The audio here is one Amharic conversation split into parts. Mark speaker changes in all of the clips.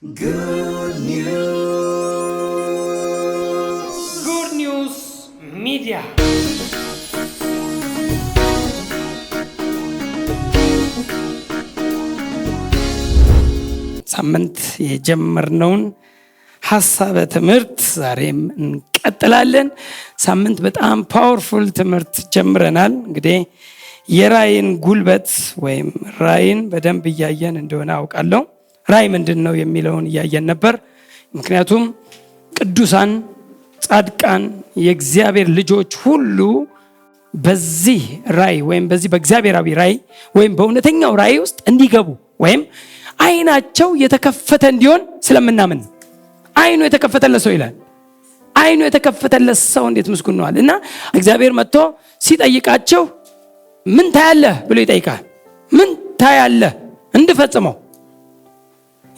Speaker 1: Good News Media. ሳምንት የጀመርነውን ሐሳበ ትምህርት ዛሬም እንቀጥላለን። ሳምንት በጣም ፓወርፉል ትምህርት ጀምረናል። እንግዲህ የራእይን ጉልበት ወይም ራእይን በደንብ እያየን እንደሆነ አውቃለሁ። ራእይ ምንድን ነው የሚለውን እያየን ነበር። ምክንያቱም ቅዱሳን፣ ጻድቃን፣ የእግዚአብሔር ልጆች ሁሉ በዚህ ራእይ ወይም በዚህ በእግዚአብሔራዊ ራእይ ወይም በእውነተኛው ራእይ ውስጥ እንዲገቡ ወይም አይናቸው የተከፈተ እንዲሆን ስለምናምን አይኑ የተከፈተለት ሰው ይላል። አይኑ የተከፈተለት ሰው እንዴት ምስጉን ነዋል። እና እግዚአብሔር መጥቶ ሲጠይቃቸው ምን ታያለህ ብሎ ይጠይቃል። ምን ታያለህ እንድፈጽመው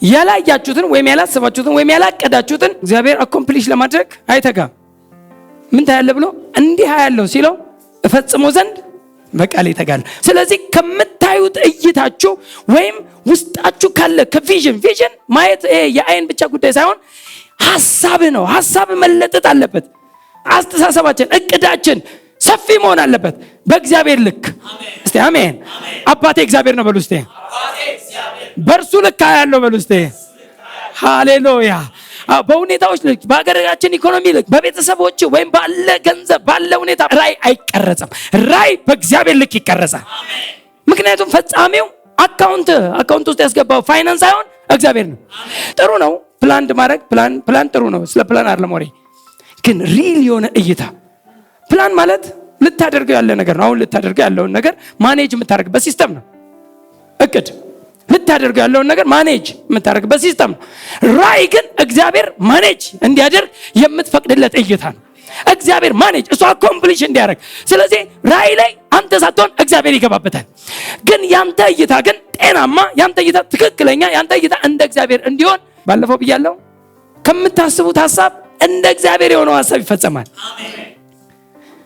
Speaker 1: ያላያችሁትን ወይም ያላሰባችሁትን ወይም ያላቀዳችሁትን እግዚአብሔር አኮምፕሊሽ ለማድረግ አይተጋም። ምን ታያለህ ብሎ እንዲህ ያለው ሲለው እፈጽመው ዘንድ በቃል ይተጋል። ስለዚህ ከምታዩት እይታችሁ ወይም ውስጣችሁ ካለ ከቪዥን ማየት የአይን ብቻ ጉዳይ ሳይሆን ሐሳብ ነው። ሐሳብ መለጠጥ አለበት። አስተሳሰባችን፣ እቅዳችን ሰፊ መሆን አለበት በእግዚአብሔር ልክ። እስቲ አሜን። አባቴ እግዚአብሔር ነው በሉ እስቲ። በእርሱ ልክ ያለው በሉ እስቲ። ሃሌሉያ። በሁኔታዎች ልክ፣ በሀገራችን ኢኮኖሚ ልክ፣ በቤተሰቦች ወይም ባለ ገንዘብ ባለ ሁኔታ ራእይ አይቀረጽም። ራእይ በእግዚአብሔር ልክ ይቀረጻል። ምክንያቱም ፈጻሚው አካውንት ውስጥ ያስገባው ፋይናንስ ሳይሆን እግዚአብሔር ነው። ጥሩ ነው ፕላን ማድረግ፣ ፕላን ጥሩ ነው። ስለ ፕላን አይደለም ወሬ፣ ግን ሪል የሆነ እይታ። ፕላን ማለት ልታደርገው ያለ ነገር ነው። አሁን ልታደርገው ያለውን ነገር ማኔጅ የምታደርግበት ሲስተም ነው። እቅድ ልታደርገው ያለውን ነገር ማኔጅ የምታደርግበት ሲስተም ነው። ራእይ ግን እግዚአብሔር ማኔጅ እንዲያደርግ የምትፈቅድለት እይታ ነው። እግዚአብሔር ማኔጅ እሱ አኮምፕሊሽ እንዲያደርግ። ስለዚህ ራእይ ላይ አንተ ሳትሆን እግዚአብሔር ይገባበታል። ግን ያንተ እይታ ግን ጤናማ፣ ያንተ እይታ ትክክለኛ፣ ያንተ እይታ እንደ እግዚአብሔር እንዲሆን ባለፈው ብያለሁ። ከምታስቡት ሐሳብ እንደ እግዚአብሔር የሆነው ሐሳብ ይፈጸማል።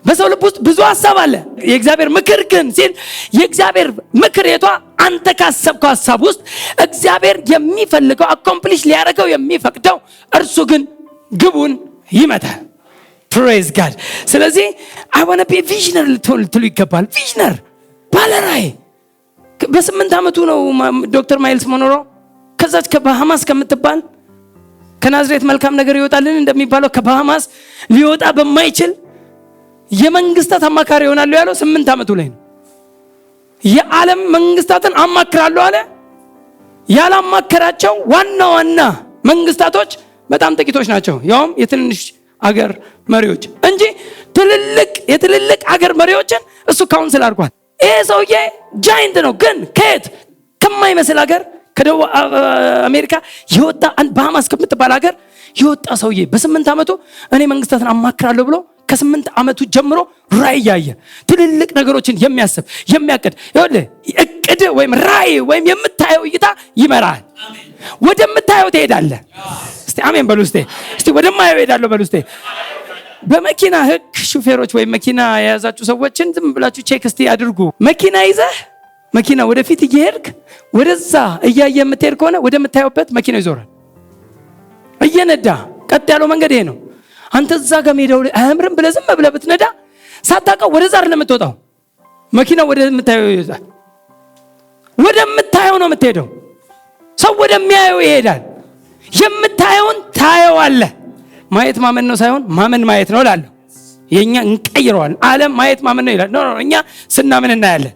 Speaker 1: በሰው ልብ ውስጥ ብዙ ሐሳብ አለ። የእግዚአብሔር ምክር ግን ሲል የእግዚአብሔር ምክር የቷ አንተ ካሰብከው ሐሳብ ውስጥ እግዚአብሔር የሚፈልገው አኮምፕሊሽ ሊያደርገው የሚፈቅደው እርሱ ግን ግቡን ይመታል። ፕሬዝ ጋድ። ስለዚህ አይ ዋና ቢ ቪዥነር ልትሉ ይገባል። ቪዥነር ባለራእይ። በ8 ዓመቱ ነው ዶክተር ማይልስ ሞኖሮ ከዛች ከባሃማስ ከምትባል ከናዝሬት መልካም ነገር ይወጣልን እንደሚባለው ከባሃማስ ሊወጣ በማይችል የመንግስታት አማካሪ ይሆናሉ ያለው 8 ዓመቱ ላይ ነው። የዓለም መንግስታትን አማክራለሁ አለ። ያላማከራቸው ዋና መንግስታቶች በጣም ጥቂቶች ናቸው። ያውም የትንንሽ አገር መሪዎች እንጂ የትልልቅ አገር መሪዎችን እሱ ካውንስል አድርጓል። ይሄ ሰውዬ ጃይንት ነው። ግን ከየት ከማይመስል አገር ከደቡብ አሜሪካ የወጣ ባሃማስ ከምትባል አገር የወጣ ሰውዬ በ8 ዓመቱ እኔ መንግስታትን አማክራለሁ ብሎ ከ8 ዓመቱ ጀምሮ ራእይ ያየ ትልልቅ ነገሮችን የሚያስብ የሚያቅድ። ይኸውልህ እቅድ ወይም ራእይ ወይም የምታየው እይታ ይመራል። ወደምታየው ትሄዳለህ። እስቲ አሜን በሉ እስቲ። ወደማየው ሄዳለሁ በሉ እስቲ። በመኪና ህግ ሹፌሮች ወይም መኪና የያዛችሁ ሰዎችን ዝም ብላችሁ ቼክ እስቲ አድርጉ። መኪና ይዘህ መኪና ወደፊት እየሄድክ ወደዛ እያየ የምትሄድ ከሆነ ወደምታየውበት መኪናው ይዞራል። እየነዳ ቀጥ ያለው መንገድ ይሄ ነው። አንተ እዛ ጋር ሜዳው ላይ አያምርም ብለህ ዝም ብለህ ብትነዳ ሳታውቀው ወደዛ አይደለም የምትወጣው። መኪናው ወደምታየው ይሄዳል። ወደምታየው ነው የምትሄደው። ሰው ወደሚያየው ይሄዳል። የምታየውን ታየዋለህ። ማየት ማመን ነው ሳይሆን ማመን ማየት ነው እላለሁ። የኛ እንቀይረዋለን። ዓለም ማየት ማመን ነው ይላል። ኖ እኛ ስናምን እናያለን።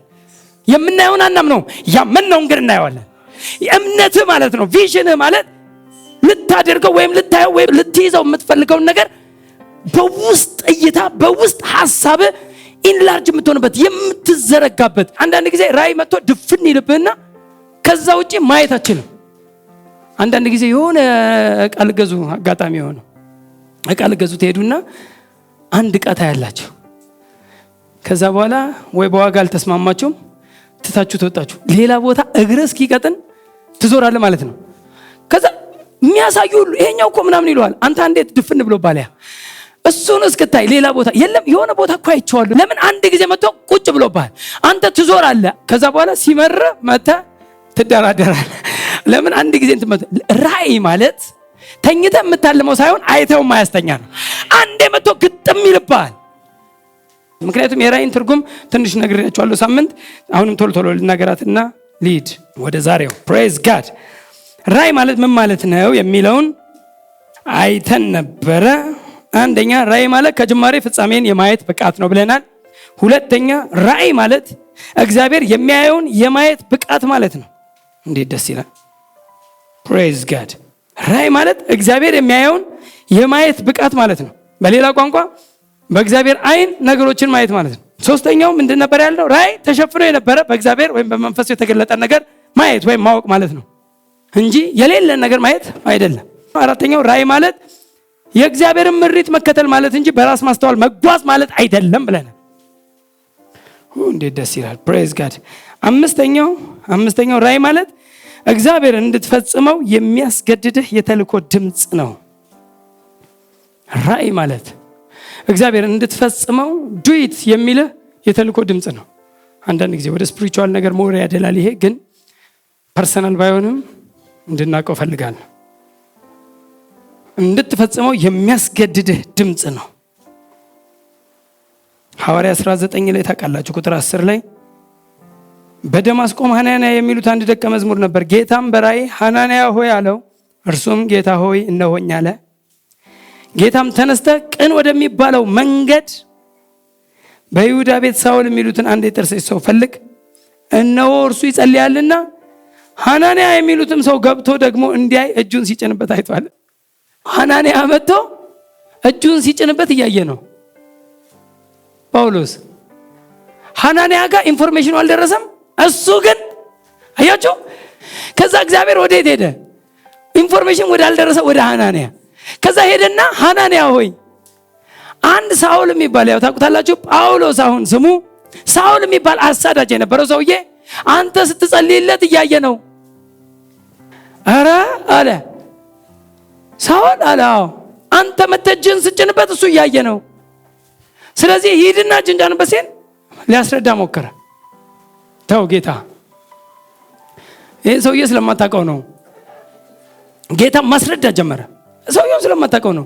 Speaker 1: የምናየውን አናምነው፣ ያመንነውን ግን እናየዋለን። እምነትህ ማለት ነው። ቪዥንህ ማለት ልታደርገው ወይም ልታየው ወይም ልትይዘው የምትፈልገውን ነገር በውስጥ እይታ በውስጥ ሐሳብ ኢንላርጅ የምትሆንበት የምትዘረጋበት። አንዳንድ ጊዜ ራእይ መጥቶ ድፍን ይልብህና ከዛ ውጪ ማየት አትችልም። አንዳንድ ጊዜ የሆነ ዕቃ ልገዙ አጋጣሚ የሆነው ዕቃ ልገዙ ትሄዱና አንድ ዕቃ ታያላችሁ። ከዛ በኋላ ወይ በዋጋ አልተስማማችሁም፣ ትታችሁ ተወጣችሁ። ሌላ ቦታ እግር እስኪቀጥን ትዞራለህ ማለት ነው። ከዛ የሚያሳዩ ሁሉ ይሄኛው እኮ ምናምን ይለዋል። አንተ እንዴት ድፍን ብሎ ባለያ እሱን እስክታይ ሌላ ቦታ የለም። የሆነ ቦታ እኮ አይቼዋለሁ። ለምን አንድ ጊዜ መጥቶ ቁጭ ብሎብሃል። አንተ ትዞራለህ። ከዛ በኋላ ሲመር መጥተህ ትደራደራለህ። ለምን አንድ ጊዜ ራእይ ማለት ተኝተህ የምታልመው ሳይሆን አይተው ማያስተኛ ነው። አንዴ መጥቶ ግጥም ይልባል። ምክንያቱም የራእይን ትርጉም ትንሽ ነግሬያችኋለሁ ሳምንት። አሁንም ቶሎ ልናገራትና ሊድ ወደ ዛሬው። ፕሬዝ ጋድ። ራእይ ማለት ምን ማለት ነው የሚለውን አይተን ነበረ። አንደኛ ራእይ ማለት ከጅማሬ ፍጻሜን የማየት ብቃት ነው ብለናል። ሁለተኛ ራእይ ማለት እግዚአብሔር የሚያየውን የማየት ብቃት ማለት ነው። እንዴት ደስ ይላል! ፕሬዝ ጋድ። ራእይ ማለት እግዚአብሔር የሚያየውን የማየት ብቃት ማለት ነው። በሌላ ቋንቋ በእግዚአብሔር አይን ነገሮችን ማየት ማለት ነው። ሶስተኛው ምንድን ነበር ያለው? ራእይ ተሸፍኖ የነበረ በእግዚአብሔር ወይም በመንፈሱ የተገለጠ ነገር ማየት ወይም ማወቅ ማለት ነው እንጂ የሌለን ነገር ማየት አይደለም። አራተኛው ራእይ ማለት የእግዚአብሔርን ምሪት መከተል ማለት እንጂ በራስ ማስተዋል መጓዝ ማለት አይደለም ብለናል። እንዴት ደስ ይላል! ፕሬዝ ጋድ። አምስተኛው ራእይ ማለት እግዚአብሔር እንድትፈጽመው የሚያስገድድህ የተልእኮ ድምፅ ነው። ራእይ ማለት እግዚአብሔር እንድትፈጽመው ዱይት የሚልህ የተልእኮ ድምፅ ነው። አንዳንድ ጊዜ ወደ ስፒሪቹዋል ነገር ሞር ያደላል። ይሄ ግን ፐርሰናል ባይሆንም እንድናውቀው ፈልጋለሁ። እንድትፈጽመው የሚያስገድድህ ድምፅ ነው። ሐዋርያ 19 ላይ ታውቃላችሁ፣ ቁጥር 10 ላይ በደማስቆም ሐናንያ የሚሉት አንድ ደቀ መዝሙር ነበር። ጌታም በራእይ ሐናንያ ሆይ አለው። እርሱም ጌታ ሆይ እነሆኝ አለ። ጌታም ተነስተህ ቅን ወደሚባለው መንገድ በይሁዳ ቤት ሳውል የሚሉትን አንድ የጠርሴስ ሰው ፈልግ፣ እነሆ እርሱ ይጸልያልና ሐናንያ የሚሉትም ሰው ገብቶ ደግሞ እንዲያይ እጁን ሲጭንበት አይቷል። ሐናንያ መጥቶ እጁን ሲጭንበት እያየ ነው ጳውሎስ። ሐናንያ ጋር ኢንፎርሜሽኑ አልደረሰም። እሱ ግን አያችሁ፣ ከዛ እግዚአብሔር ወዴት ሄደ? ኢንፎርሜሽን ወደ አልደረሰ ወደ ሐናንያ። ከዛ ሄደና ሐናንያ ሆይ አንድ ሳውል የሚባል ያው ታውቁታላችሁ፣ ጳውሎስ አሁን ስሙ ሳውል የሚባል አሳዳጅ የነበረው ሰውዬ አንተ ስትጸልይለት እያየ ነው። ኧረ አለ ሳውል አለ አዎ አንተ መተህ እጅህን ስጭንበት እሱ እያየ ነው። ስለዚህ ሂድና እጅህን ጫንበት ሲል ሊያስረዳ ሞከረ። ተው ጌታ፣ ይህን ሰውዬ ስለማታውቀው ነው። ጌታ ማስረዳት ጀመረ። ሰውዬው ስለማታውቀው ነው።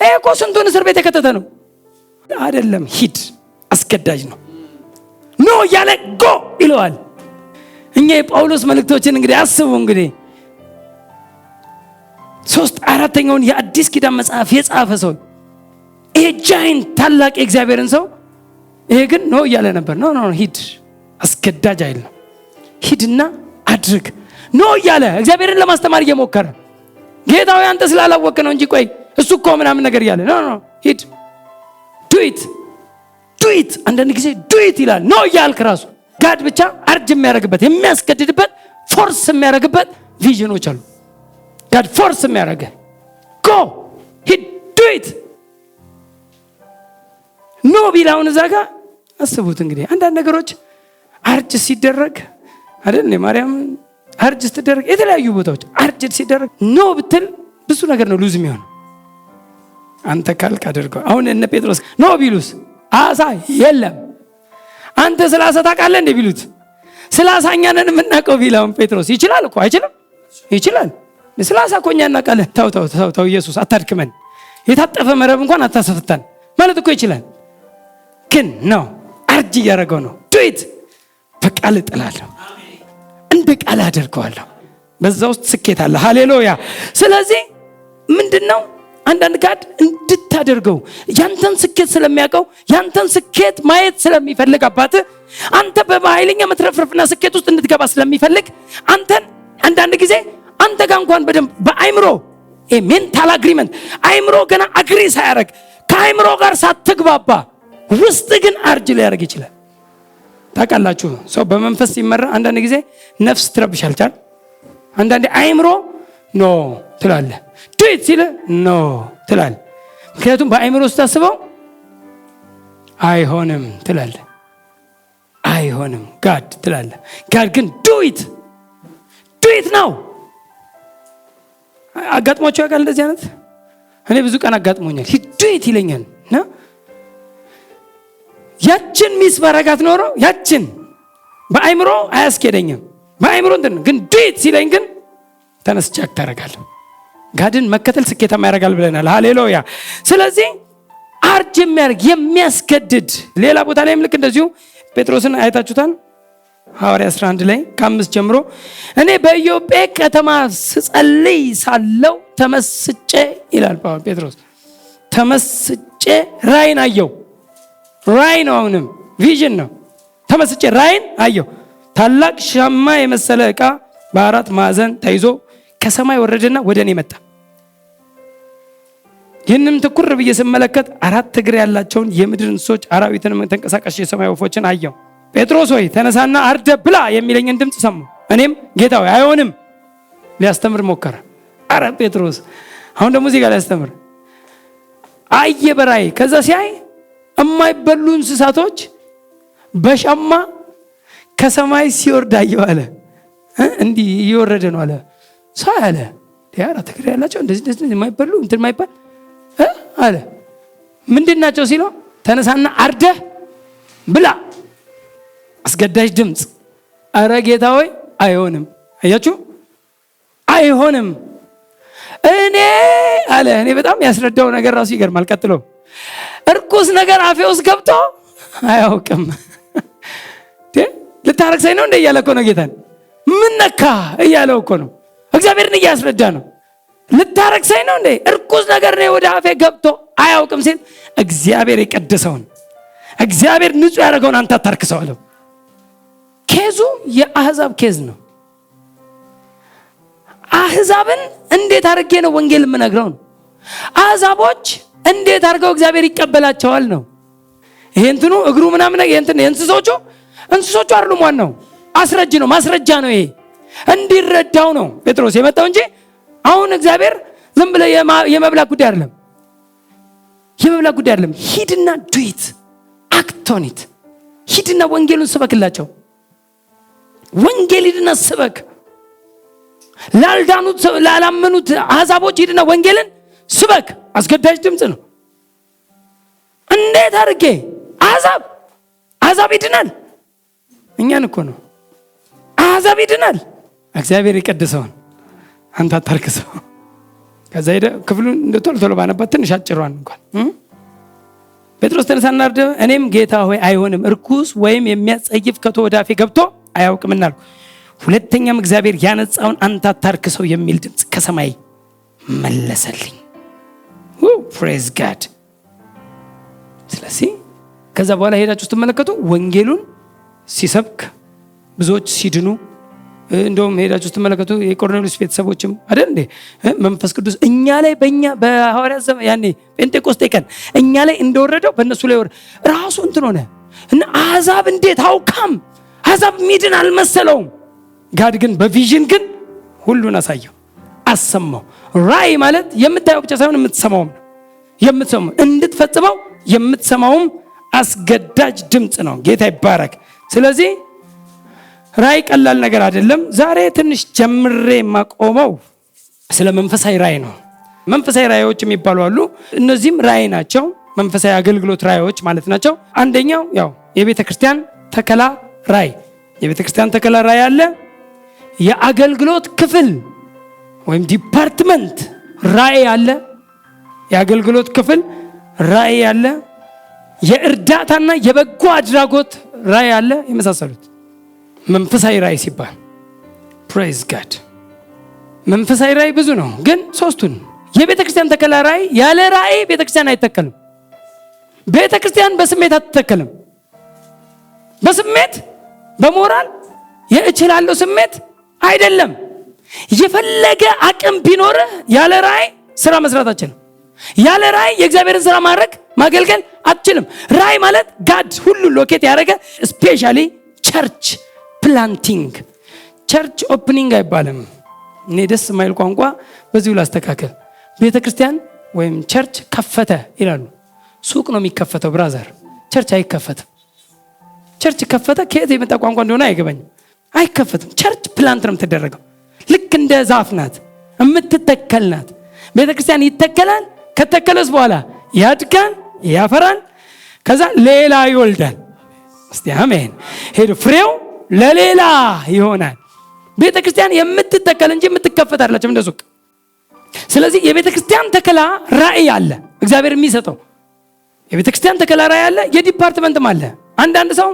Speaker 1: ይሄ እኮ ስንቱን እስር ቤት የከተተ ነው። አይደለም ሂድ፣ አስገዳጅ ነው። ኖ እያለ ጎ ይለዋል። እኛ የጳውሎስ መልእክቶችን እንግዲህ አስቡ። እንግዲህ 3/4 የአዲስ ኪዳን መጽሐፍ የጻፈ ሰው ይሄ ጃይንት ታላቅ የእግዚአብሔርን ሰው ይሄ ግን ኖ እያለ ነበር። ኖ ሂድ፣ አስገዳጅ አይደለም፣ ሂድና አድርግ ኖ እያለ እግዚአብሔርን ለማስተማር እየሞከረ ጌታው አንተ ስላላወቅ ነው እንጂ ቆይ እሱ እኮ ምናምን ነገር እያለ ኖ ሂድ ዱኢት። አንዳንድ ጊዜ ዱኢት ይላል ኖ እያልክ ራሱ ጋድ ብቻ አርጅ የሚያደርግበት የሚያስገድድበት ፎርስ የሚያደርግበት ቪዥኖች አሉ። ጋድ ፎርስ የሚያደርግ ጎ ሂድ ዱኢት ኖ ቢላውን እዛ ጋር አስቡት። እንግዲህ አንዳንድ ነገሮች አርጅ ሲደረግ አይደል ማርያም አርጅ ስትደረግ የተለያዩ ቦታዎች አርጅ ሲደረግ ኖ ብትል ብዙ ነገር ነው ሉዝ የሚሆን። አንተ ካልክ አድርገው። አሁን እነ ጴጥሮስ ኖ ቢሉስ አሳ የለም አንተ ስለ አሳ ታውቃለህ እንደ ቢሉት ስለ አሳ እኛ ነን የምናውቀው ቢላውን ጴጥሮስ ይችላል እኮ አይችልም? ይችላል። ስለ አሳ እኮ እኛ እናውቃለን። ተው ኢየሱስ አታድክመን፣ የታጠፈ መረብ እንኳን አታሰፍተን ማለት እኮ ይችላል። ግን ነው አርጅ እያደረገው ነው። ዱኢት በቃል እጥላለሁ፣ እንደ ቃል አደርገዋለሁ። በዛ ውስጥ ስኬት አለ። ሃሌሉያ። ስለዚህ ምንድነው አንዳንድ ጋድ እንድታደርገው ያንተን ስኬት ስለሚያውቀው ያንተን ስኬት ማየት ስለሚፈልግ አባትህ አንተ በኃይለኛ መትረፍረፍና ስኬት ውስጥ እንድትገባ ስለሚፈልግ አንተን አንዳንድ ጊዜ አንተ ጋር እንኳን በደንብ በአይምሮ ሜንታል አግሪመንት አይምሮ ገና አግሪ ሳያደርግ ከአይምሮ ጋር ሳትግባባ ውስጥ ግን አርጅ ሊያደርግ ይችላል። ታውቃላችሁ ሰው በመንፈስ ሲመራ አንዳንድ ጊዜ ነፍስ ትረብሻልቻል። አንዳንዴ አይምሮ ኖ ትላለህ፣ ዱኢት ሲል ኖ ትላለህ። ምክንያቱም በአይምሮ ስታስበው አይሆንም ትላለህ፣ አይሆንም ጋድ ትላለህ። ጋድ ግን ዱኢት ነው። አጋጥሟቸው ያውቃል እንደዚህ አይነት? እኔ ብዙ ቀን አጋጥሞኛል። ዱኢት ይለኛል እና ያችን ሚስ ባረጋት ኖሮ ያችን በአይምሮ አያስኬደኝም። በአይምሮ እንትን ግን ዱኢት ሲለኝ ግን ተነስቼ አክት አደርጋለሁ። ጋድን መከተል ስኬታማ ያደርጋል ብለናል። ሃሌሉያ። ስለዚህ አርጅ የሚያደርግ የሚያስገድድ ሌላ ቦታ ላይም ልክ እንደዚሁ ጴጥሮስን አይታችሁታል። ሐዋርያ 11 ላይ ከ5 ጀምሮ እኔ በኢዮጴ ከተማ ስጸልይ ሳለው ተመስጬ ይላል ጴጥሮስ፣ ተመስጬ ራእይን አየው። ራእይ ነው፣ አሁንም ቪዥን ነው። ተመስጬ ራእይን አየው። ታላቅ ሻማ የመሰለ ዕቃ በአራት ማዕዘን ተይዞ ከሰማይ ወረደና ወደ እኔ መጣ። ይህንም ትኩር ብዬ ስመለከት 4 እግር ያላቸውን የምድር እንስሶች አራዊትንም ተንቀሳቃሽ የሰማይ ወፎችን አየው። ጴጥሮስ ሆይ ተነሳና አርደ ብላ የሚለኝን ድምፅ ሰማሁ። እኔም ጌታ ሆይ አይሆንም። ሊያስተምር ሞከረ። አረ ጴጥሮስ አሁን ደግሞ እዚህ ጋር ሊያስተምር አየ በራእይ። ከዛ ሲያይ የማይበሉ እንስሳቶች በሻማ ከሰማይ ሲወርድ አየሁ አለ። እንዲህ እየወረደ ነው አለ። ሳይ አለ አራት እግር ያላቸው እንደዚህ የማይበሉ እንትን የማይባል አለ። ምንድን ናቸው ሲለው ተነሳና አርደህ ብላ። አስገዳጅ ድምፅ። አረ ጌታ ሆይ አይሆንም። አያችሁ አይሆንም። እኔ አለ እኔ በጣም ያስረዳው ነገር ራሱ ይገርማል። ቀጥሎ እርኩስ ነገር አፌ ውስጥ ገብቶ አያውቅም። ልታረክሰኝ ነው እንደ እያለ እኮ ነው ጌታን። ምን ነካ እያለው እኮ ነው። እግዚአብሔርን እያስረዳ ነው። ልታረክሰኝ ነው እንደ እርኩስ ነገር ነው ወደ አፌ ገብቶ አያውቅም ሲል እግዚአብሔር የቀደሰውን እግዚአብሔር ንጹህ ያደረገውን አንተ አታርክሰው አለው። ኬዙ የአህዛብ ኬዝ ነው። አህዛብን እንዴት አድርጌ ነው ወንጌል የምነግረው ነው። አህዛቦች እንዴት አድርገው እግዚአብሔር ይቀበላቸዋል ነው። ይሄ እንትኑ እግሩ ምናምን እንትን የእንስሶቹ አይደሉም። ዋናው አስረጅ ነው፣ ማስረጃ ነው። ይሄ እንዲረዳው ነው ጴጥሮስ የመጣው እንጂ አሁን እግዚአብሔር ዝም ብለ የመብላት ጉዳይ አይደለም። የመብላት ጉዳይ አይደለም። ሂድና ዱይት አክቶኒት ሂድና ወንጌሉን ስበክላቸው። ወንጌል ሂድና ስበክ። ላልዳኑት ላላመኑት አሕዛቦች ሂድና ወንጌልን ስበክ። አስገዳጅ ድምፅ ነው። እንዴት አድርጌ አሕዛብ ይድናል? እኛን እኮ ነው። አሕዛብ ይድናል። እግዚአብሔር የቀደሰውን አንተ አታርክሰው። ከዛ ሄደ ክፍሉን እንደ ቶሎ ባነባት ትንሽ አጭሯን እንኳን ጴጥሮስ ተነሳና አርደ። እኔም ጌታ ሆይ አይሆንም፣ እርኩስ ወይም የሚያጸይፍ ከቶ ወደ አፌ ገብቶ አያውቅምና አልኩ። ሁለተኛም እግዚአብሔር ያነጻውን አንተ አታርክሰው የሚል ድምፅ ከሰማይ መለሰልኝ። ፕሬዝ ጋድ። ስለዚህ ከዛ በኋላ ሄዳችሁ ስትመለከቱ ወንጌሉን ሲሰብክ ብዙዎች ሲድኑ፣ እንደውም ሄዳችሁ ስትመለከቱ የቆርኔሌዎስ ቤተሰቦችም አይደል እንዴ መንፈስ ቅዱስ እኛ ላይ በእኛ በሐዋርያት ዘመን ያኔ ጴንጤቆስጤ ቀን እኛ ላይ እንደወረደው በእነሱ ላይ ራሱ እንትን ሆነ እና አሕዛብ እንዴት አውካም አሕዛብ ሚድን አልመሰለውም። ጋድ ግን በቪዥን ግን ሁሉን አሳየው፣ አሰማው። ራእይ ማለት የምታየው ብቻ ሳይሆን የምትሰማውም ነው። የምትሰማው እንድትፈጽመው የምትሰማውም አስገዳጅ ድምፅ ነው። ጌታ ይባረክ። ስለዚህ ራእይ ቀላል ነገር አይደለም። ዛሬ ትንሽ ጀምሬ የማቆመው ስለ መንፈሳዊ ራእይ ነው። መንፈሳዊ ራእዮች የሚባሉ አሉ። እነዚህም ራእይ ናቸው። መንፈሳዊ አገልግሎት ራእዮች ማለት ናቸው። አንደኛው ያው የቤተ ክርስቲያን ተከላ ራእይ፣ የቤተ ክርስቲያን ተከላ ራእይ አለ። የአገልግሎት ክፍል ወይም ዲፓርትመንት ራእይ አለ። የአገልግሎት ክፍል ራእይ አለ። የእርዳታና የበጎ አድራጎት ራእይ አለ። የመሳሰሉት መንፈሳዊ ራእይ ሲባል ፕሬዝ ጋድ። መንፈሳዊ ራእይ ብዙ ነው፣ ግን ሶስቱን የቤተ ክርስቲያን ተከላ ራእይ ያለ ራእይ ቤተ ክርስቲያን አይተከልም። ቤተ ክርስቲያን በስሜት አትተከልም። በስሜት በሞራል የእችላለሁ ስሜት አይደለም። የፈለገ አቅም ቢኖርህ ያለ ራእይ ስራ መስራት አትችልም። ያለ ራእይ የእግዚአብሔርን ስራ ማድረግ ማገልገል አትችልም። ራእይ ማለት ጋድ ሁሉ ሎኬት ያደረገ ስፔሻሊ ቸርች ፕላንቲንግ፣ ቸርች ኦፕኒንግ አይባልም። እኔ ደስ የማይል ቋንቋ በዚሁ ላስተካከል። ቤተ ክርስቲያን ወይም ቸርች ከፈተ ይላሉ። ሱቅ ነው የሚከፈተው ብራዘር፣ ቸርች አይከፈትም። ቸርች ከፈተ ከየት የመጣ ቋንቋ እንደሆነ አይገባኝም። አይከፈትም። ቸርች ፕላንት ነው የምትደረገው። ልክ እንደ ዛፍ ናት፣ የምትተከል ናት። ቤተ ክርስቲያን ይተከላል። ከተከለስ በኋላ ያድጋል፣ ያፈራል፣ ከዛ ሌላ ይወልዳል። እስቲ አሜን። ሄዶ ፍሬው ለሌላ ይሆናል። ቤተክርስቲያን የምትተከል እንጂ የምትከፈት አይደለችም እንደ ሱቅ። ስለዚህ የቤተክርስቲያን ተከላ ራእይ አለ እግዚአብሔር የሚሰጠው። የቤተክርስቲያን ተከላ ራእይ አለ፣ የዲፓርትመንትም አለ። አንዳንድ ሰው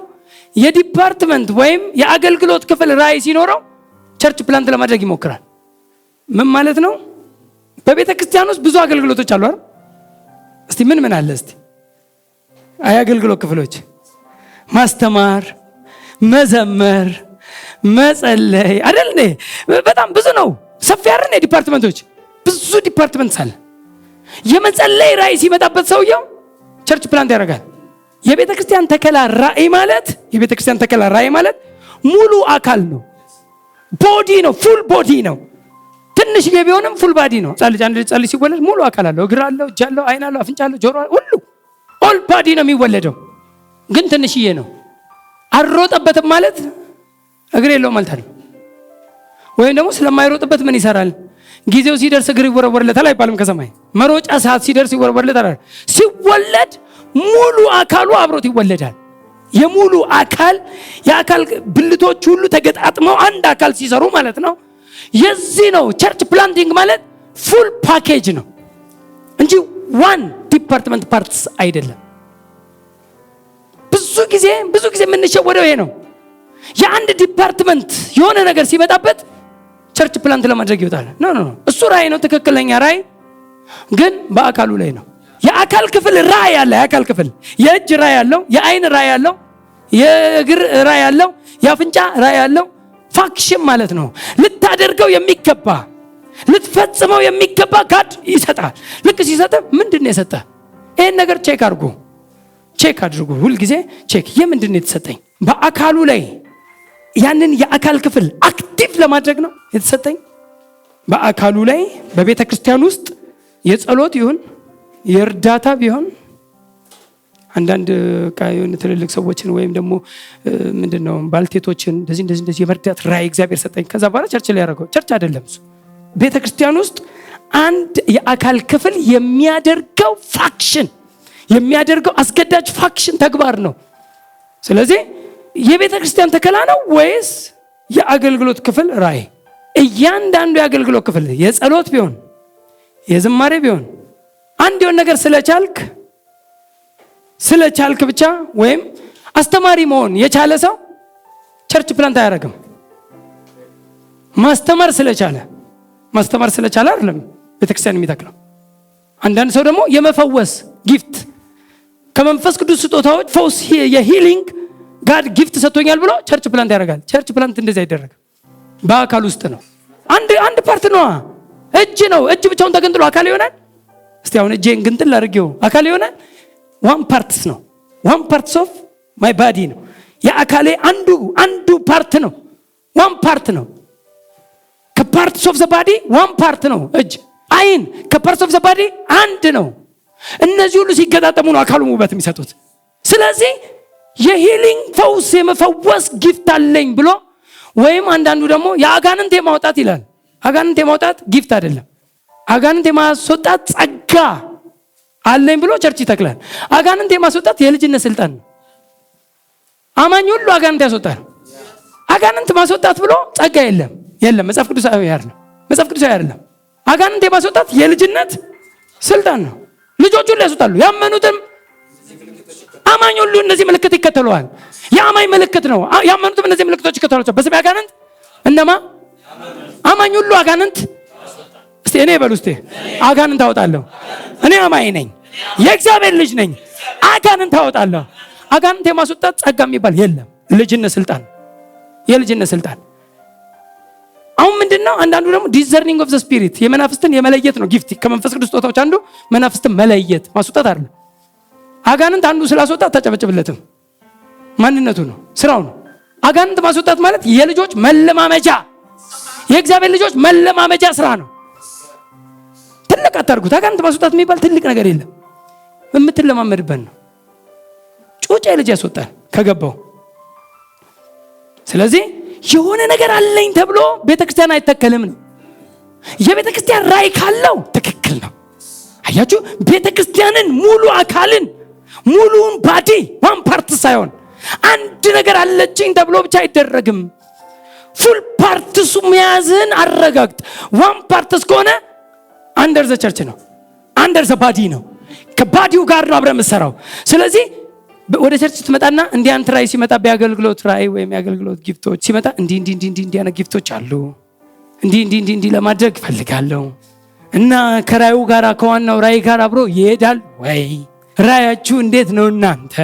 Speaker 1: የዲፓርትመንት ወይም የአገልግሎት ክፍል ራእይ ሲኖረው ቸርች ፕላንት ለማድረግ ይሞክራል። ምን ማለት ነው? በቤተክርስቲያን ውስጥ ብዙ አገልግሎቶች አሉ አይደል? እስቲ ምን አለ? እስቲ አገልግሎት ክፍሎች ማስተማር፣ መዘመር፣ መጸለይ አይደል እንዴ? በጣም ብዙ ነው። ሰፊ አይደል? ዲፓርትመንቶች ብዙ ዲፓርትመንት አለ። የመጸለይ ራእይ ሲመጣበት ሰውየው ቸርች ፕላንት ያደርጋል። የቤተክርስቲያን ተከላ ራእይ ማለት ሙሉ አካል ነው፣ ቦዲ ነው፣ ፉል ቦዲ ነው። ትንሽዬ ቢሆንም ፉል ባዲ ነው። አንድ ጸልይ ሲወለድ ሙሉ አካል አለው፣ እግር አለው፣ እጅ አለው፣ አይን አለው፣ አፍንጫ አለው፣ ጆሮ አለው፣ ሁሉ ኦል ባዲ ነው የሚወለደው። ግን ትንሽዬ ነው። አልሮጠበትም ማለት እግር የለውም ማለት አይደለም። ወይም ደግሞ ስለማይሮጥበት ምን ይሰራል? ጊዜው ሲደርስ እግር ይወረወርለታል አይባልም። ከሰማይ መሮጫ ሰዓት ሲደርስ ይወረወርለታል። ሲወለድ ሙሉ አካሉ አብሮት ይወለዳል። የሙሉ አካል የአካል ብልቶች ሁሉ ተገጣጥመው አንድ አካል ሲሰሩ ማለት ነው። የዚህ ነው ቸርች ፕላንቲንግ ማለት ፉል ፓኬጅ ነው እንጂ ዋን ዲፓርትመንት ፓርትስ አይደለም። ብዙ ጊዜ የምንሸወደው ይሄ ነው። የአንድ ዲፓርትመንት የሆነ ነገር ሲመጣበት ቸርች ፕላንት ለማድረግ ይወጣል። ኖ እሱ ራእይ ነው፣ ትክክለኛ ራእይ ግን በአካሉ ላይ ነው። የአካል ክፍል ራእይ አለ። የአካል ክፍል የእጅ ራእይ አለው፣ የአይን ራእይ አለው፣ የእግር ራእይ አለው፣ የአፍንጫ ራእይ አለው። ፋክሽን ማለት ነው ልታደርገው የሚገባ ልትፈጽመው የሚገባ ጋድ ይሰጣል። ልክ ሲሰጥ ምንድነው የሰጠ? ይሄን ነገር ቼክ አድርጉ። ሁል ጊዜ ቼክ የምንድነው የተሰጠኝ? በአካሉ ላይ ያንን የአካል ክፍል አክቲቭ ለማድረግ ነው የተሰጠኝ። በአካሉ ላይ በቤተ ክርስቲያን ውስጥ የጸሎት ይሁን የእርዳታ ቢሆን አንዳንድ ካዩን ትልልቅ ሰዎችን ወይም ደግሞ ምንድነው ባልቴቶችን እንደዚህ የመርዳት ራእይ እግዚአብሔር ሰጠኝ። ከዛ በኋላ ቸርች ላይ ያደረገው ቸርች አይደለም እሱ። ቤተ ክርስቲያን ውስጥ አንድ የአካል ክፍል የሚያደርገው ፋክሽን የሚያደርገው አስገዳጅ ፋክሽን ተግባር ነው። ስለዚህ የቤተ ክርስቲያን ተከላ ነው ወይስ የአገልግሎት ክፍል ራእይ? እያንዳንዱ የአገልግሎት ክፍል የጸሎት ቢሆን የዝማሬ ቢሆን አንድ የሆነ ነገር ስለቻልክ ብቻ ወይም አስተማሪ መሆን የቻለ ሰው ቸርች ፕላንት አያደርግም። ማስተማር ስለቻለ አይደለም ቤተክርስቲያን የሚተክለው። አንዳንድ ሰው ደግሞ የመፈወስ ጊፍት ከመንፈስ ቅዱስ ስጦታዎች ፈውስ የሂሊንግ ጋድ ጊፍት ሰጥቶኛል ብሎ ቸርች ፕላንት ያደርጋል። ቸርች ፕላንት እንደዚህ አይደረግም። በአካል ውስጥ ነው። አንድ ፓርት ነው። እጅ ነው። እጅ ብቻውን ተገንጥሎ አካል ይሆናል? እስቲ አሁን እጄን ግንጥል አድርጌው አካል ይሆናል? ዋን ፓርትስ ነው። ዋን ፓርትስ ኦፍ ማይ ባዲ ነው። የአካሌ አንዱ ፓርት ነው። ዋን ፓርት ነው። ከፓርትስ ኦፍ ዘ ባዲ ዋን ፓርት ነው። እጅ፣ አይን ከፓርትስ ኦፍ ዘ ባዲ አንድ ነው። እነዚህ ሁሉ ሲገጣጠሙ ነው አካሉን ውበት የሚሰጡት። ስለዚህ የሂሊንግ ፈውስ የመፈወስ ጊፍት አለኝ ብሎ ወይም አንዳንዱ ደግሞ የአጋንንት የማውጣት ይላል። አጋንንት የማውጣት ጊፍት አይደለም። አጋንንት የማስወጣት ጸጋ አለኝ ብሎ ቸርች ይተክላል። አጋንንት የማስወጣት የልጅነት ስልጣን ነው። አማኝ ሁሉ አጋንንት ያስወጣል። አጋንንት ማስወጣት ብሎ ጸጋ የለም። መጽሐፍ ቅዱሳዊ አይደለም። አጋንንት የማስወጣት የልጅነት ስልጣን ነው። ልጆች ሁሉ ያስወጣሉ። ያመኑትም አማኝ ሁሉ እነዚህ ምልክት ይከተሉዋል። የአማኝ ምልክት ነው። ያመኑትም እነዚህ ምልክቶች ይከተሏቸዋል። በስሜ አጋንንት እነማ አማኝ ሁሉ አጋንንት እስቲ እኔ በሉ እስቲ አጋንንት አወጣለሁ። እኔ አማኝ ነኝ፣ የእግዚአብሔር ልጅ ነኝ፣ አጋንንት አወጣለሁ። አጋንንት የማስወጣት ጸጋ የሚባል የለም። የልጅነት ስልጣን። አሁን ምንድነው? አንዳንዱ ደግሞ ዲዘርኒንግ ኦፍ ዘ ስፒሪት የመናፍስትን የመለየት ነው ጊፍት። ከመንፈስ ቅዱስ ስጦታዎች አንዱ መናፍስትን መለየት ማስወጣት አይደለም። አጋንንት አንዱ ስላስወጣት ታጨበጭብለትም። ማንነቱ ነው፣ ስራው ነው። አጋንንት ማስወጣት ማለት የልጆች መለማመጃ፣ የእግዚአብሔር ልጆች መለማመጃ ስራ ነው። ትልቅ አታርጉት። አጋንንት ማስወጣት የሚባል ትልቅ ነገር የለም። የምትለማመድበት ነው። ጩጬ ልጅ ያስወጣል ከገባው። ስለዚህ የሆነ ነገር አለኝ ተብሎ ቤተክርስቲያን አይተከልም ነው። የቤተክርስቲያን ራእይ ካለው ትክክል ነው። አያችሁ፣ ቤተክርስቲያንን ሙሉ አካልን ሙሉን ባዲ ዋን ፓርት ሳይሆን አንድ ነገር አለችኝ ተብሎ ብቻ አይደረግም። ፉል ፓርትሱ መያዝን አረጋግጥ። ዋን ፓርትስ ከሆነ አንደር ዘ ቸርች ነው፣ አንደር ዘ ባዲ ነው። ከባዲው ጋር ነው አብረህ የምትሰራው። ስለዚህ ወደ ቸርች ትመጣና እንዲህ አንተ ራእይ ሲመጣ በአገልግሎት ራእይ ወይም የአገልግሎት ጊፍቶች ሲመጣ እንዲህ አይነት ጊፍቶች አሉ፣ እንዲህ ለማድረግ ፈልጋለሁ እና ከራእዩ ጋር ከዋናው ራእይ ጋር አብሮ ይሄዳል ወይ? ራእያችሁ እንዴት ነው እናንተ?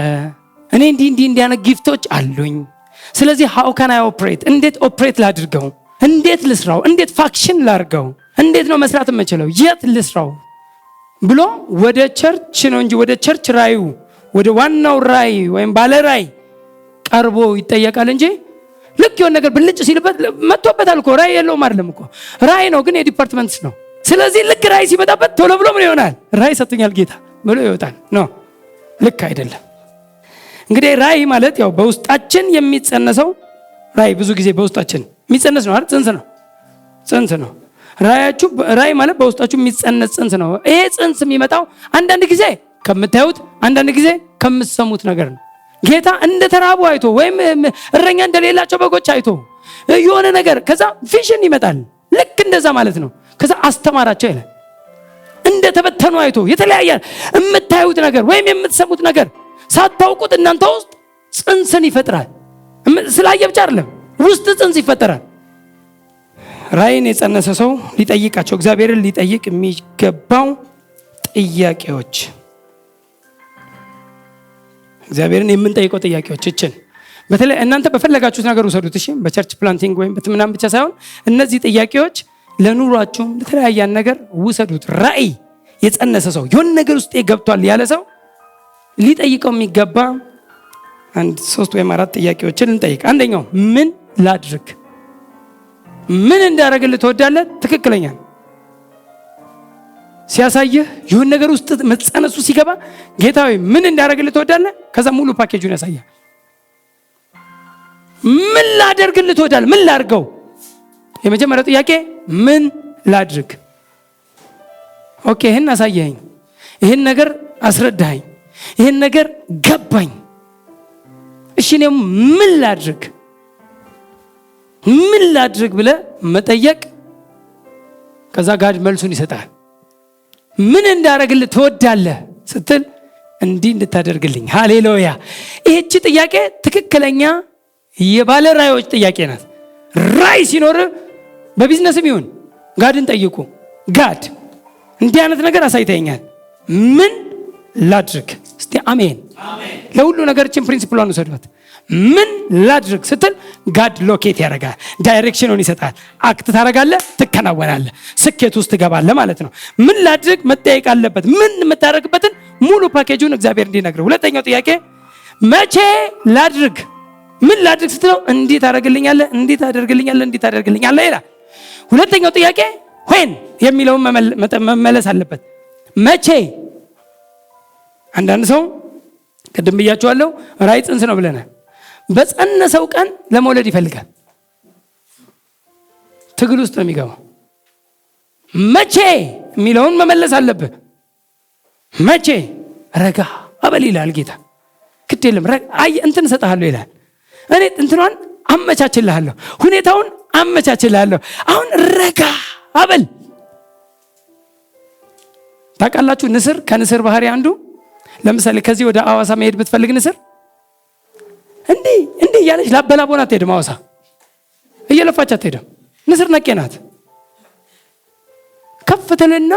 Speaker 1: እኔ እንዲህ አይነት ጊፍቶች አሉኝ። ስለዚህ how can I operate? እንዴት ኦፕሬት ላድርገው? እንዴት ልስራው? እንዴት ፋክሽን ላድርገው? እንዴት ነው መስራት የምችለው? የት ልስራው ብሎ ወደ ቸርች ነው እንጂ ወደ ቸርች ራእዩ ወደ ዋናው ራእይ ወይም ባለ ራእይ ቀርቦ ይጠየቃል እንጂ ልክ የሆነ ነገር ብልጭ ሲልበት መጥቶበታል እኮ ራእይ የለውም አይደለም እኮ ራእይ ነው፣ ግን የዲፓርትመንትስ ነው። ስለዚህ ልክ ራእይ ሲመጣበት ቶሎ ብሎ ምን ይሆናል? ራእይ ሰጥቶኛል ጌታ ብሎ ይወጣል። ኖ ልክ አይደለም። እንግዲህ ራእይ ማለት ያው በውስጣችን የሚጸነሰው ራእይ ብዙ ጊዜ በውስጣችን የሚጸነስ ነው አይደል? ጽንስ ነው። ራእይ ማለት በውስጣችሁ የሚጸነስ ጽንስ ነው። ይሄ ጽንስ የሚመጣው አንዳንድ ጊዜ ከምታዩት፣ አንዳንድ ጊዜ ከምትሰሙት ነገር ነው። ጌታ እንደ ተራቡ አይቶ ወይም እረኛ እንደሌላቸው በጎች አይቶ የሆነ ነገር ከዛ ቪዥን ይመጣል። ልክ እንደዛ ማለት ነው። ከዛ አስተማራቸው ይላል። እንደ ተበተኑ አይቶ የተለያየ የምታዩት ነገር ወይም የምትሰሙት ነገር ሳታውቁት እናንተ ውስጥ ጽንስን ይፈጥራል። ስላየ ብቻ አይደለም፣ ውስጥ ጽንስ ይፈጠራል። ራእይን የጸነሰ ሰው ሊጠይቃቸው እግዚአብሔርን ሊጠይቅ የሚገባው ጥያቄዎች፣ እግዚአብሔርን የምንጠይቀው ጥያቄዎች እችን በተለይ እናንተ በፈለጋችሁት ነገር ውሰዱት። እሺ በቸርች ፕላንቲንግ ወይም በትምናም ብቻ ሳይሆን እነዚህ ጥያቄዎች ለኑሯችሁም ለተለያያን ነገር ውሰዱት። ራእይ የጸነሰ ሰው የሆነ ነገር ውስጥ ገብቷል ያለ ሰው ሊጠይቀው የሚገባ 3 ወይም 4 ጥያቄዎችን እንጠይቅ። አንደኛው ምን ላድርግ? ምን እንዳደረግልህ ትወዳለህ? ትክክለኛ ሲያሳየህ የሆነ ነገር ውስጥ መጸነሱ ሲገባ ጌታዊ ምን እንዳደረግልህ ትወዳለህ? ከዛ ሙሉ ፓኬጁን ያሳያል። ምን ላደርግልህ ትወዳለህ? ምን ላድርገው? የመጀመሪያው ጥያቄ ምን ላድርግ? ኦኬ ይሄን አሳየኸኝ፣ ይሄን ነገር አስረዳኸኝ፣ ይሄን ነገር ገባኝ። እሺ እኔም ምን ላድርግ? ምን ላድርግ ብለህ መጠየቅ፣ ከዛ ጋር መልሱን ይሰጣል። ምን እንዳደረግልህ ትወዳለህ ስትል እንዲህ እንድታደርግልኝ። ሃሌሉያ! ይህች ጥያቄ ትክክለኛ የባለ ራእዮች ጥያቄ ናት። ራእይ ሲኖር በቢዝነስም ይሁን ጋድን ጠይቁ። ጋድ እንዲህ አይነት ነገር አሳይተኛል፣ ምን ላድርግ? እስቲ አሜን። ለሁሉ ነገርችን ፕሪንሲፕሏን ውሰዷት። ምን ላድርግ ስትል ጋድ ሎኬት ያደርጋል፣ ዳይሬክሽኑን ይሰጣል። አክት ታደርጋለህ፣ ትከናወናለህ፣ ስኬት ውስጥ ትገባለህ ማለት ነው። ምን ላድርግ መጠየቅ አለበት። ምን የምታደርግበትን ሙሉ ፓኬጁን እግዚአብሔር እንዲነግርህ። ሁለተኛው ጥያቄ መቼ ላድርግ? ምን ላድርግ ስትለው እንዴት ታደርግልኛለህ፣ እንዴት ታደርግልኛለህ፣ እንዴት ታደርግልኛለህ ይላል። ሁለተኛው ጥያቄ ዌን የሚለውን መመለስ አለበት። መቼ? አንዳንድ ሰው ቅድም ብያቸዋለሁ ራእይ ጽንስ ነው ብለናል። በጸነሰው ቀን ለመውለድ ይፈልጋል። ትግል ውስጥ ነው የሚገባው። መቼ የሚለውን መመለስ አለብህ። መቼ? ረጋ አበል ይላል ጌታ። ግድ የለም እንትን እሰጥሃለሁ ይላል። እኔ እንትኗን አመቻችልሃለሁ፣ ሁኔታውን አመቻችልሃለሁ። አሁን ረጋ አበል። ታውቃላችሁ ንስር ከንስር ባህሪ አንዱ ለምሳሌ ከዚህ ወደ አዋሳ መሄድ ብትፈልግ ንስር እንዲህ እያለች ላበላቦን አትሄድም። አዋሳ እየለፋች አትሄድም። ንስር ነቄ ናት። ከፍትልና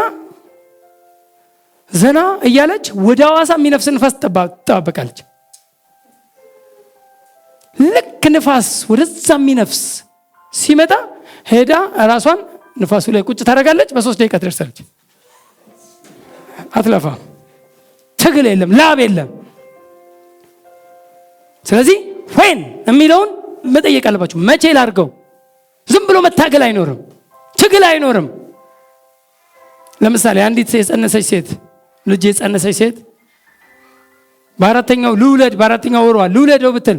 Speaker 1: ዘና እያለች ወደ አዋሳ የሚነፍስ ንፋስ ትጠባበቃለች። ልክ ንፋስ ወደዛ የሚነፍስ ሲመጣ ሄዳ ራሷን ንፋሱ ላይ ቁጭ ታደርጋለች። በ3 ደቂቃ ትደርሳለች። አትለፋም። ትግል የለም፣ ላብ የለም። ስለዚህ ዌን የሚለውን መጠየቅ አለባችሁ። መቼ ላድርገው? ዝም ብሎ መታገል አይኖርም፣ ትግል አይኖርም። ለምሳሌ አንዲት የጸነሰች ሴት ልጅ የጸነሰች ሴት በአራተኛው ወሯ ልውለደው ብትል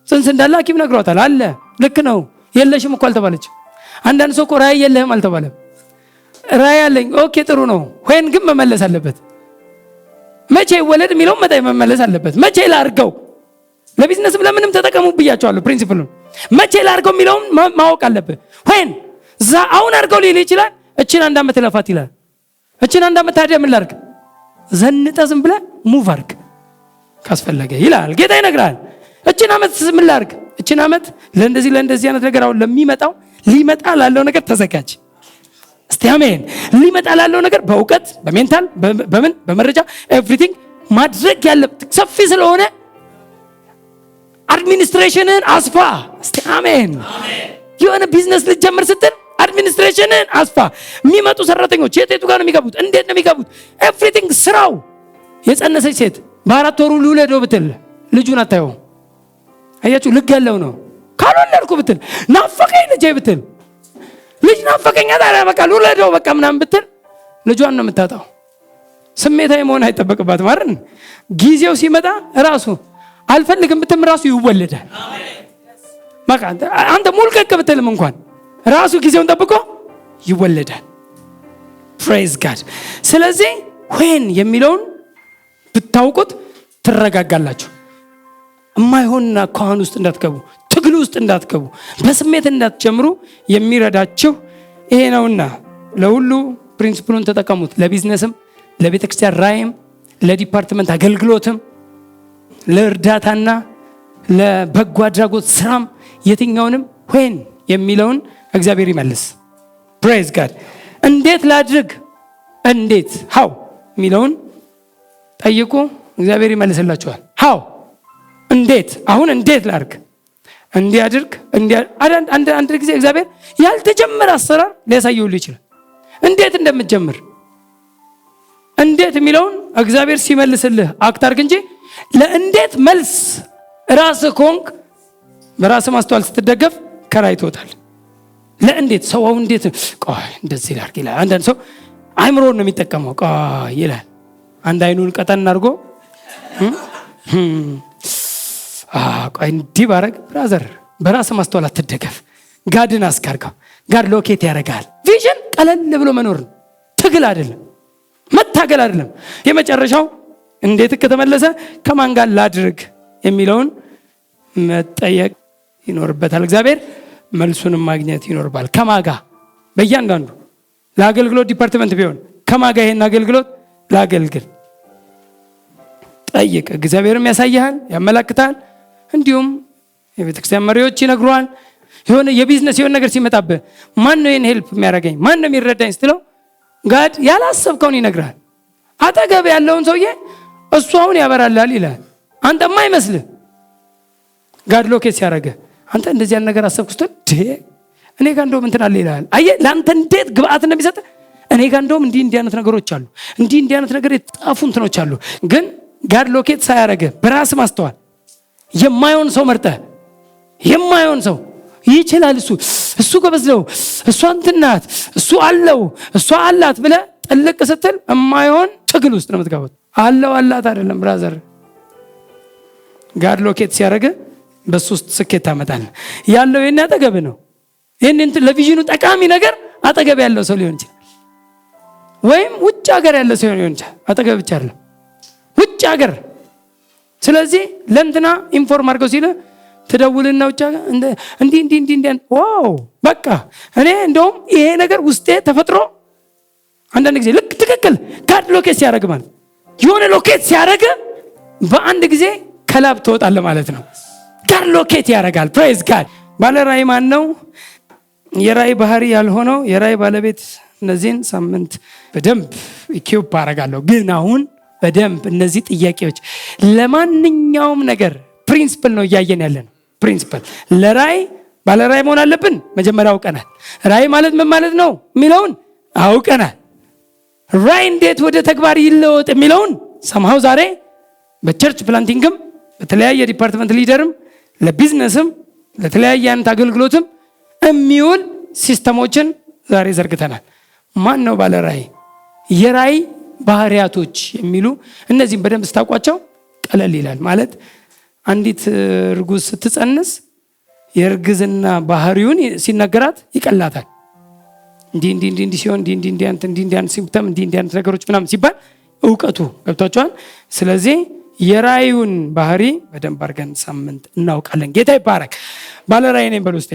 Speaker 1: ጽንስ እንዳለ ሐኪም ነግሯታል። አለ ልክ ነው። የለሽም እኮ አልተባለች። አንዳንድ ሰው እኮ ራእይ የለህም አልተባለም። ራእይ አለኝ። ኦኬ ጥሩ ነው። ዌን ግን መመለስ አለበት። መቼ ይወለድ የሚለውን መመለስ አለበት። መቼ ላድርገው? ለቢዝነስም ለምንም ተጠቀሙ ብያቸዋለሁ ፕሪንሲፕሉን። መቼ ላድርገው የሚለውን ማወቅ አለብህ። ወይን አሁን አድርገው ሊል ይችላል። እችን 1 ዓመት ለፋት ይላል። እችን 1 ዓመት ታዲያ ምን ላድርግ? ዘንጠ ዝም ብለህ ሙቭ አድርግ ካስፈለገ ይላል ጌታ ይነግራል። እችን ዓመት ምን ላድርግ? እችን ዓመት ለእንደዚህ አይነት ነገር አሁን ለሚመጣው ሊመጣ ላለው ነገር ተዘጋጅ። እስቲ አሜን። ሊመጣ ላለው ነገር በእውቀት በሜንታል በምን በመረጃ ኤቭሪቲንግ ማድረግ ያለብህ ሰፊ ስለሆነ አድሚኒስትሬሽንን አስፋ። እስቲ አሜን። የሆነ ቢዝነስ ልጀምር ስትል አድሚኒስትሬሽንን አስፋ። የሚመጡ ሰራተኞች የት ጋር ነው የሚገቡት? እንዴት ነው የሚገቡት? ኤቭሪቲንግ ስራው። የጸነሰች ሴት በ4 ወሩ ልውለደው ብትል ልጁን አታየው። አያችሁ ልክ ያለው ነው። ካልወለድኩ ብትል ናፈቀኝ ልጄ ብትል ልጅ ናፈቀኝ ታዲያ በቃ ልውለደው በቃ ምናምን ብትል ልጇን ነው የምታጣው። ስሜታዊ መሆን አይጠበቅባትም አይደል? ጊዜው ሲመጣ ራሱ አልፈልግም ብትም ራሱ ይወለዳል። በቃ አንተ ሙልቀቅ ብትልም እንኳን ራሱ ጊዜውን ጠብቆ ይወለዳል። ፕሬዝ ጋድ። ስለዚህ when የሚለውን ብታውቁት ትረጋጋላችሁ። የማይሆንና ካህን ውስጥ እንዳትገቡ፣ ትግል ውስጥ እንዳትገቡ፣ በስሜት እንዳትጀምሩ የሚረዳችሁ ይሄ ነውና ለሁሉ ፕሪንሲፕሉን ተጠቀሙት። ለቢዝነስም፣ ለቤተክርስቲያን ራይም፣ ለዲፓርትመንት አገልግሎትም፣ ለእርዳታና ለበጎ አድራጎት ስራም የትኛውንም when የሚለውን እግዚአብሔር ይመልስ። ፕሬዝ ጋድ። እንዴት ላድርግ፣ እንዴት ሃው የሚለውን ጠይቁ፣ እግዚአብሔር ይመልስላችኋል። ሃው እንዴት፣ አሁን እንዴት ላድርግ፣ እንዲያድርግ አንድ ጊዜ እግዚአብሔር ያልተጀመረ አሰራር ሊያሳየው ይችላል። እንዴት እንደምትጀምር እንዴት የሚለውን እግዚአብሔር ሲመልስልህ አክት አድርግ እንጂ ለእንዴት መልስ ራስህ ኮንክ በራስህ ማስተዋል ስትደገፍ ከራይ ትወጣል። ለእንዴት ሰው አሁን እንዴት ቆይ እንደዚህ ላድርግ ይላል። አንዳንድ ሰው አይምሮን ነው የሚጠቀመው። ቆይ ይላል። አንድ አይኑን ቀጠን አድርጎ ቆይ እንዲህ ባረግ። ብራዘር በራስህ ማስተዋል አትደገፍ። ጋድን አስካርገው። ጋድ ሎኬት ያደርጋል። ቪዥን ቀለል ብሎ መኖር ነው። ትግል አይደለም፣ መታገል አይደለም። የመጨረሻው እንዴት ከተመለሰ ከማን ጋር ላድርግ የሚለውን መጠየቅ ይኖርበታል። እግዚአብሔር መልሱንም ማግኘት ይኖርባል። ከማጋ በእያንዳንዱ ለአገልግሎት ዲፓርትመንት ቢሆን ከማጋ ይሄን አገልግሎት ላገልግል ጠይቅ። እግዚአብሔርም ያሳይሃል፣ ያመላክታል። እንዲሁም የቤተክርስቲያን መሪዎች ይነግሩሃል። የሆነ የቢዝነስ የሆነ ነገር ሲመጣብህ ማን ነው ይሄን ሄልፕ የሚያደርገኝ፣ ማን ነው የሚረዳኝ ስትለው ጋድ ያላሰብከውን ይነግራል። አጠገብ ያለውን ሰውዬ እሱ አሁን ያበራላል ይላል። አንተማ አይመስልህ። ጋድ ሎኬት ሲያደርገህ አንተ እንደዚህ ያለ ነገር አሰብኩ ስትል እኔ ጋር እንደውም እንትን አለ ይላል። አየህ ለአንተ እንዴት ግብአት እንደሚሰጥ። እኔ ጋር እንደውም እንዲህ አይነት ነገሮች አሉ፣ እንዲህ አይነት ነገር የጣፉ እንትኖች አሉ። ግን ጋድ ሎኬት ሳያደርገህ በራስ ማስተዋል የማይሆን ሰው መርጠህ የማይሆን ሰው ይችላል እሱ ጎበዝ ነው፣ እሷ እንትን ናት፣ እሱ አለው፣ እሷ አላት ብለህ ጥልቅ ስትል የማይሆን ትግል ውስጥ ነው የምትገቡት። አለው አላት አይደለም ብራዘር። ጋድ ሎኬት ሲያደርገህ በሱ ውስጥ ስኬት ታመጣለህ። ያለው የኔ አጠገብ ነው። ይሄን እንትን ለቪዥኑ ጠቃሚ ነገር አጠገብ ያለው ሰው ሊሆን ይችላል፣ ወይም ውጭ ሀገር ያለ ሰው ሊሆን ይችላል። አጠገብ ብቻ አይደለም፣ ውጭ ሀገር። ስለዚህ ለእንትና ኢንፎርም አድርገው ሲል ትደውልና ውጭ ሀገር እንዲህ ዋው በቃ እኔ እንደውም ይሄ ነገር ውስጤ ተፈጥሮ አንዳንድ ጊዜ ልክ ትክክል ጋድ ሎኬት ሲያደርግ ማለት የሆነ ሎኬት ሲያደርግ በአንድ ጊዜ ከላብ ትወጣለህ ማለት ነው። ጋድ ሎኬት ያደርጋል። ፕሬዝ ጋድ። ባለ ራእይ ማን ነው? የራእይ ባህሪ ያልሆነው የራእይ ባለቤት። እነዚህን ሳምንት በደንብ ኢኪዩፕ አደርጋለሁ። ግን አሁን በደንብ እነዚህ ጥያቄዎች ለማንኛውም ነገር ፕሪንሲፕል ነው እያየን ያለ ነው። ፕሪንሲፕል ለራእይ ባለ ራእይ መሆን አለብን። መጀመሪያ አውቀናል። ራእይ ማለት ምን ማለት ነው የሚለውን አውቀናል። ራእይ እንዴት ወደ ተግባር ይለወጥ የሚለውን ሰምሃው ዛሬ በቸርች ፕላንቲንግም በተለያየ ዲፓርትመንት ሊደርም ለቢዝነስም ለተለያየ አይነት አገልግሎትም የሚውል ሲስተሞችን ዛሬ ዘርግተናል። ማን ነው ባለ ራእይ? የራእይ ባህሪያቶች የሚሉ እነዚህም በደንብ ስታውቋቸው ቀለል ይላል። ማለት አንዲት እርጉዝ ስትጸንስ የእርግዝና ባህሪውን ሲነገራት ይቀላታል። እንዲህ ሲሆን እንዲህ ሲምፕተም እንዲህ ነገሮች ምናምን ሲባል እውቀቱ ገብቷቸዋል። ስለዚህ የራእዩን ባህሪ በደንብ አድርገን ሳምንት እናውቃለን። ጌታ ይባረክ። ባለ ራእይ ነኝ በሉ እስቲ።